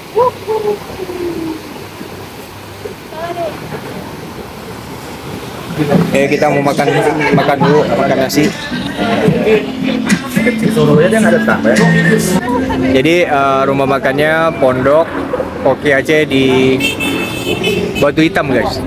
Kita mau makan dulu, makan nasi. Jadi rumah makannya Pondok Koki Aceh di Batu Hitam, guys.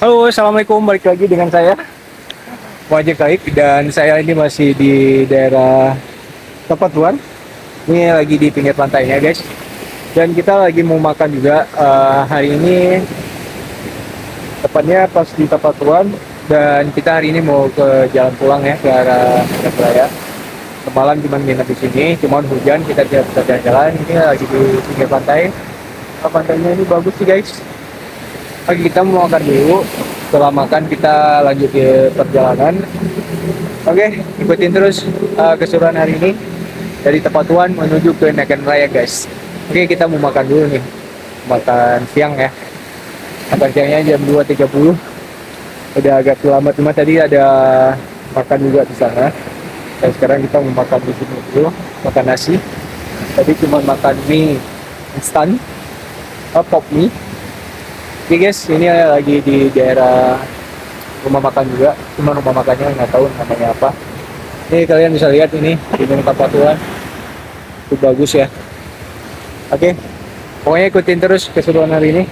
Halo, assalamualaikum, balik lagi dengan saya Wajib Kaik, dan saya ini masih di daerah Tapatuan. Ini lagi di pinggir pantainya, guys. Dan kita lagi mau makan juga hari ini, tepatnya pas di Tapatuan. Dan kita hari ini mau ke jalan pulang ya, ke arah Medan Raya. Semalam cuma nginep di sini, cuma hujan, kita tidak bisa jalan-jalan. Ini lagi di pinggir pantai. Pantainya ini bagus sih, guys. Oke, kita mau makan dulu. Setelah makan kita lanjut ke perjalanan. Oke, ikutin terus keseruan hari ini dari Tapatuan menuju ke Nagan Raya, guys. Oke, kita mau makan dulu nih. Makan siang ya. Makan siangnya jam 2.30. Udah agak terlambat, cuma tadi ada makan juga di sana. Dan sekarang kita mau makan di sini dulu, makan nasi. Tadi cuma makan mie instan, pop mie. Oke guys, ini lagi di daerah rumah makan juga, cuma rumah makannya nggak tahu namanya apa. Ini kalian bisa lihat ini di Tapatuan, itu bagus ya. Oke, pokoknya ikutin terus keseruan hari ini.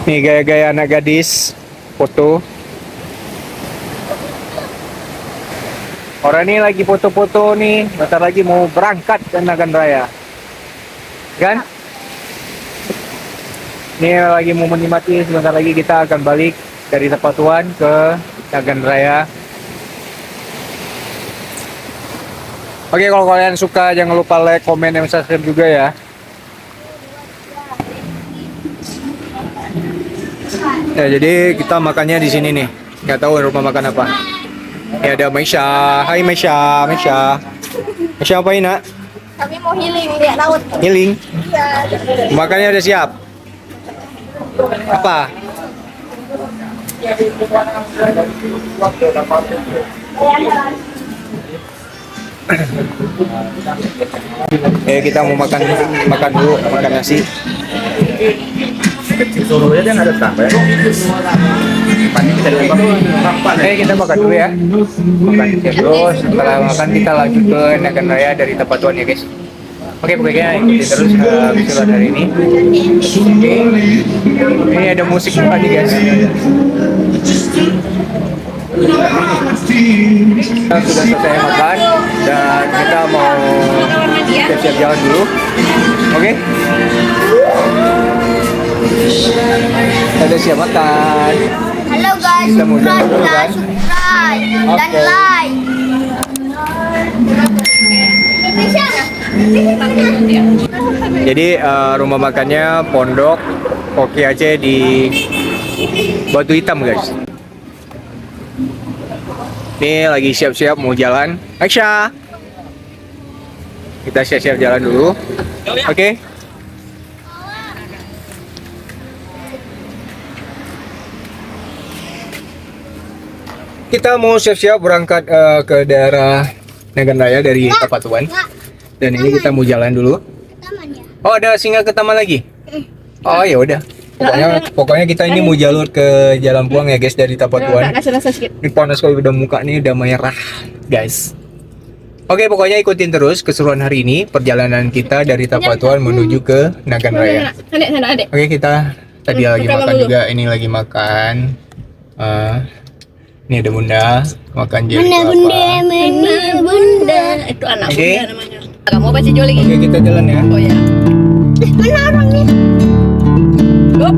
Nih gaya-gaya anak gadis foto. Orang ini lagi foto-foto nih, bentar lagi mau berangkat ke Nagan Raya. Kan? Ini lagi mau menikmati, sebentar lagi kita akan balik dari Tapatuan ke Nagan Raya. Oke, kalau kalian suka jangan lupa like, komen, dan subscribe juga ya. Ya, jadi kita makannya di sini nih. Nggak tahu rumah makan apa. Ya ada Maisha. Hai Maisha, Maisha. Maisha apa ini, Nak? Kami mau healing di laut. Healing. Iya. Makannya udah siap. Apa? Kita mau makan dulu, makan nasi. Solonya dia nggak ada tambah ya. Kita makan dulu ya. Makan siap dulu. Setelah makan kita lanjut ke Nagan Raya dari Tapatuan ya, guys. Oke, pokoknya ikuti terus keseruan hari ini. Ini ada musik juga nih, guys. Kita sudah selesai makan dan kita mau siap-siap jalan dulu. Oke? Kita siap makan. Halo guys, Kita mau jalan dulu, kan? subscribe dan Oke. like. Jadi rumah makannya Pondok Koki Aceh di Batu Hitam, guys. Ini lagi siap-siap mau jalan. Aisyah, kita siap-siap jalan dulu. Oke. Kita mau siap-siap berangkat ke daerah Nagan Raya dari Tapatuan. Dan ini kita mau jalan dulu. Taman ya. Oh, ada singgah ke taman lagi? Oh, ya udah. Pokoknya kita ini mau jalur ke Jalan Puang ya, guys, dari Tapatuan. Ini panas kalau udah muka nih udah merah, guys. Oke, pokoknya ikutin terus keseruan hari ini, perjalanan kita dari Tapatuan menuju ke Nagan Raya. Oke, kita tadi lagi makan juga, ini lagi makan. Ini ada Bunda, makan jelly Mana kelapa. bunda, mana bunda. Itu anak Oke. bunda namanya. Kamu pasti jual lagi. Oke, kita jalan ya. Oh ya. Mana orangnya? Yup.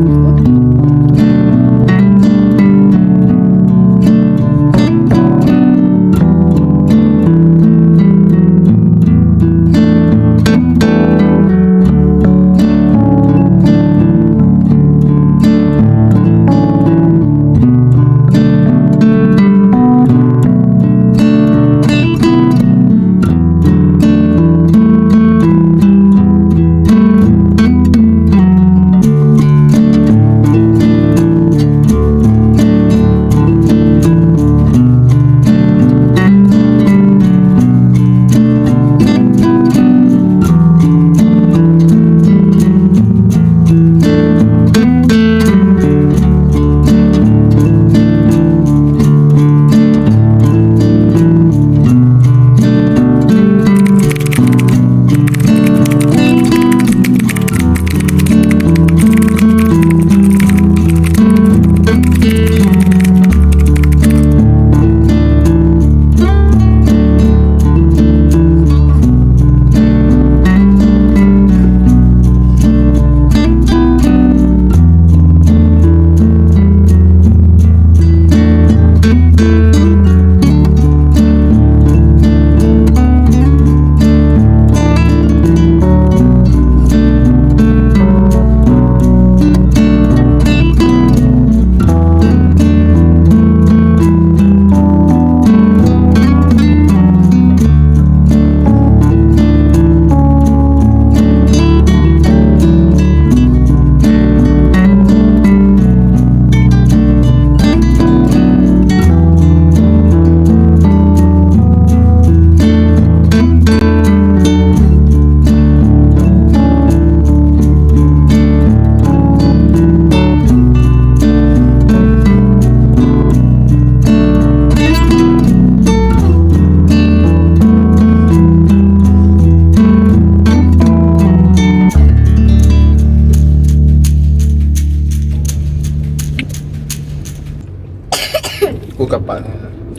Kapan?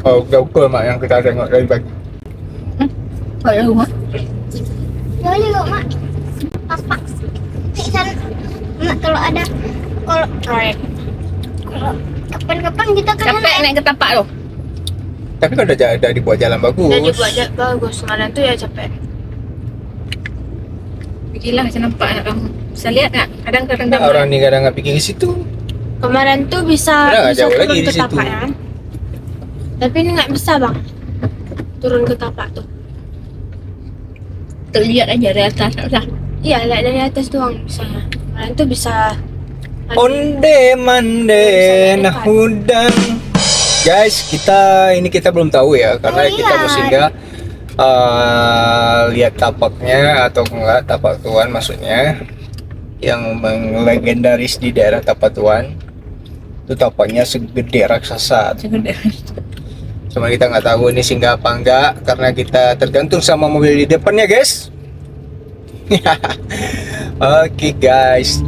Oh, gaukel mak yang kita tengok dari pagi. Kalau rumah. Boleh kok mak. Apa? Kan mak kalau ada kalau kapan-kapan kita kan Capek naik ke tapak tu. Tapi kan udah dibuat jalan bagus. Jadi buat bagus. Semalam tu ya capek. Pergilah macam nampak anak kamu. Bisa lihat tak? Kadang-kadang Nah, orang ni kadang nggak pergi ke situ. Kemarin tuh bisa Ada nggak bisa jauh turun lagi di ke situ? tapak kan? Tapi ini nggak bisa bang, turun ke tapak tuh. terlihat aja dari atas. Tak usah. Iya, lihat dari atas doang bisa. Kemarin tuh bisa. Onde mande nahudang. Guys, kita belum tahu ya karena kita mau singgah lihat tapaknya atau enggak, tapak tuan maksudnya yang legendaris di daerah Tapatuan. Itu tapaknya segede raksasa. Cuma kita nggak tahu ini singgah apa enggak karena kita tergantung sama mobil di depannya, guys. Oke, guys.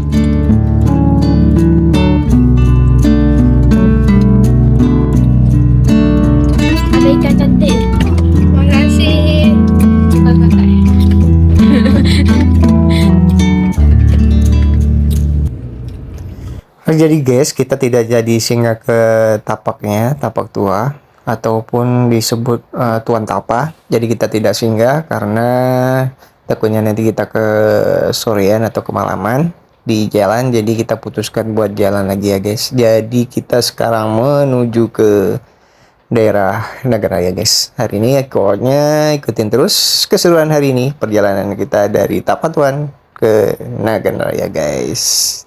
Ada ikan cantik. Makasih. Bukan kakak ya. Jadi guys, kita tidak jadi singgah ke tapaknya, tapak tua ataupun disebut Tuan Tapa. Jadi kita tidak singgah karena takutnya nanti kita ke sorean atau kemalaman di jalan. Jadi kita putuskan buat jalan lagi ya guys. Jadi kita sekarang menuju ke daerah Naganraya guys. Hari ini pokoknya ikutin terus keseruan hari ini perjalanan kita dari Tapatuan ke Naganraya guys.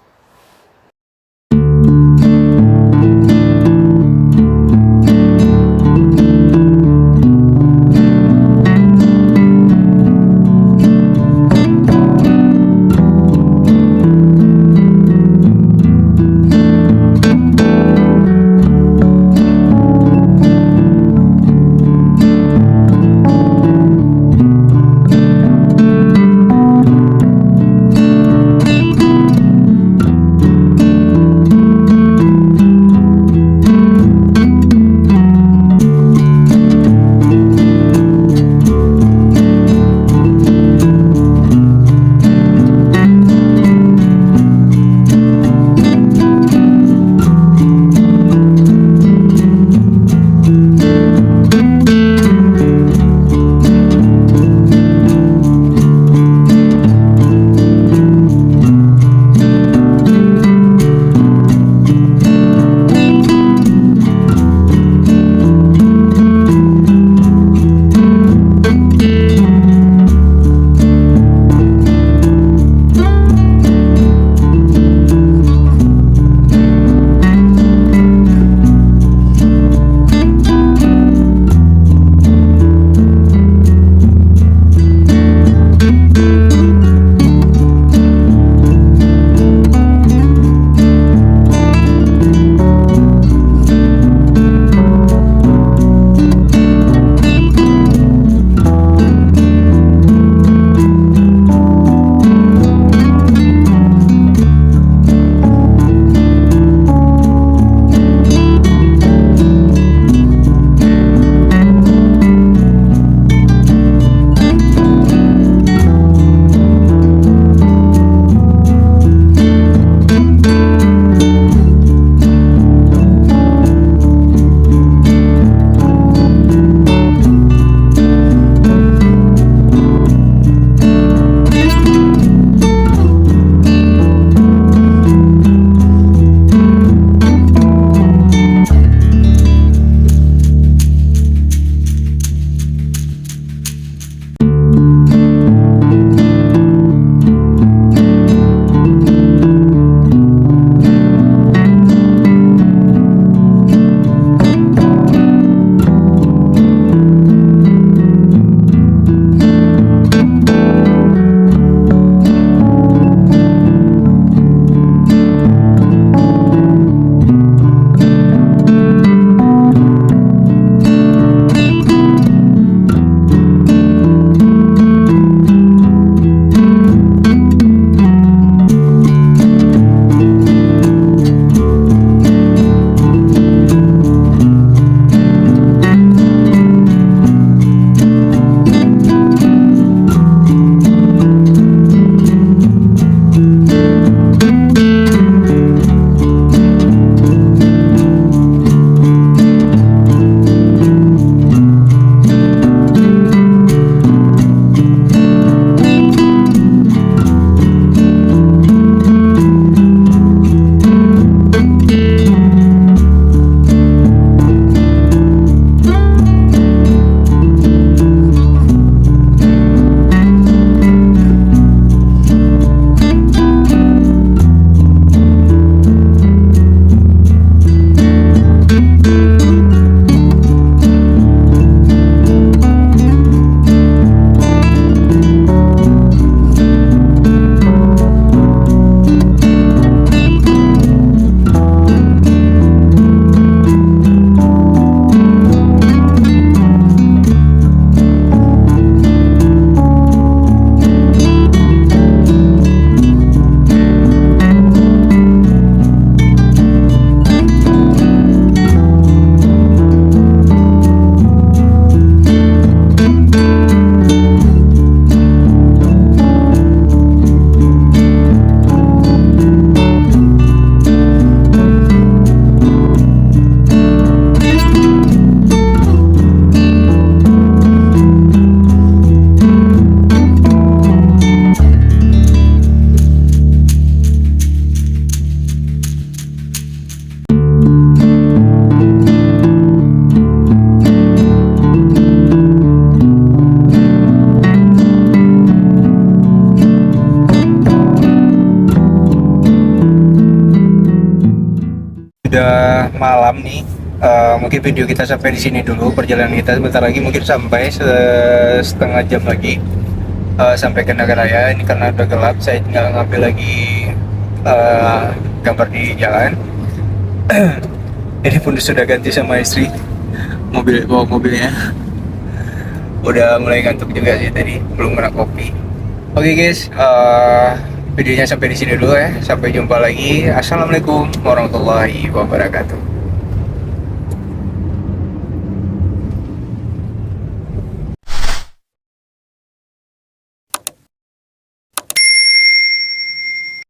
malam nih. Mungkin video kita sampai di sini dulu. Perjalanan kita sebentar lagi mungkin sampai setengah jam lagi sampai ke Nagaraya. Ini karena udah gelap, saya tinggal ngambil lagi gambar di jalan. Ini pun sudah ganti sama istri bawa mobilnya. Udah mulai ngantuk juga sih tadi, belum kena kopi. Oke guys, videonya sampai di sini dulu ya. Sampai jumpa lagi. Assalamualaikum warahmatullahi wabarakatuh.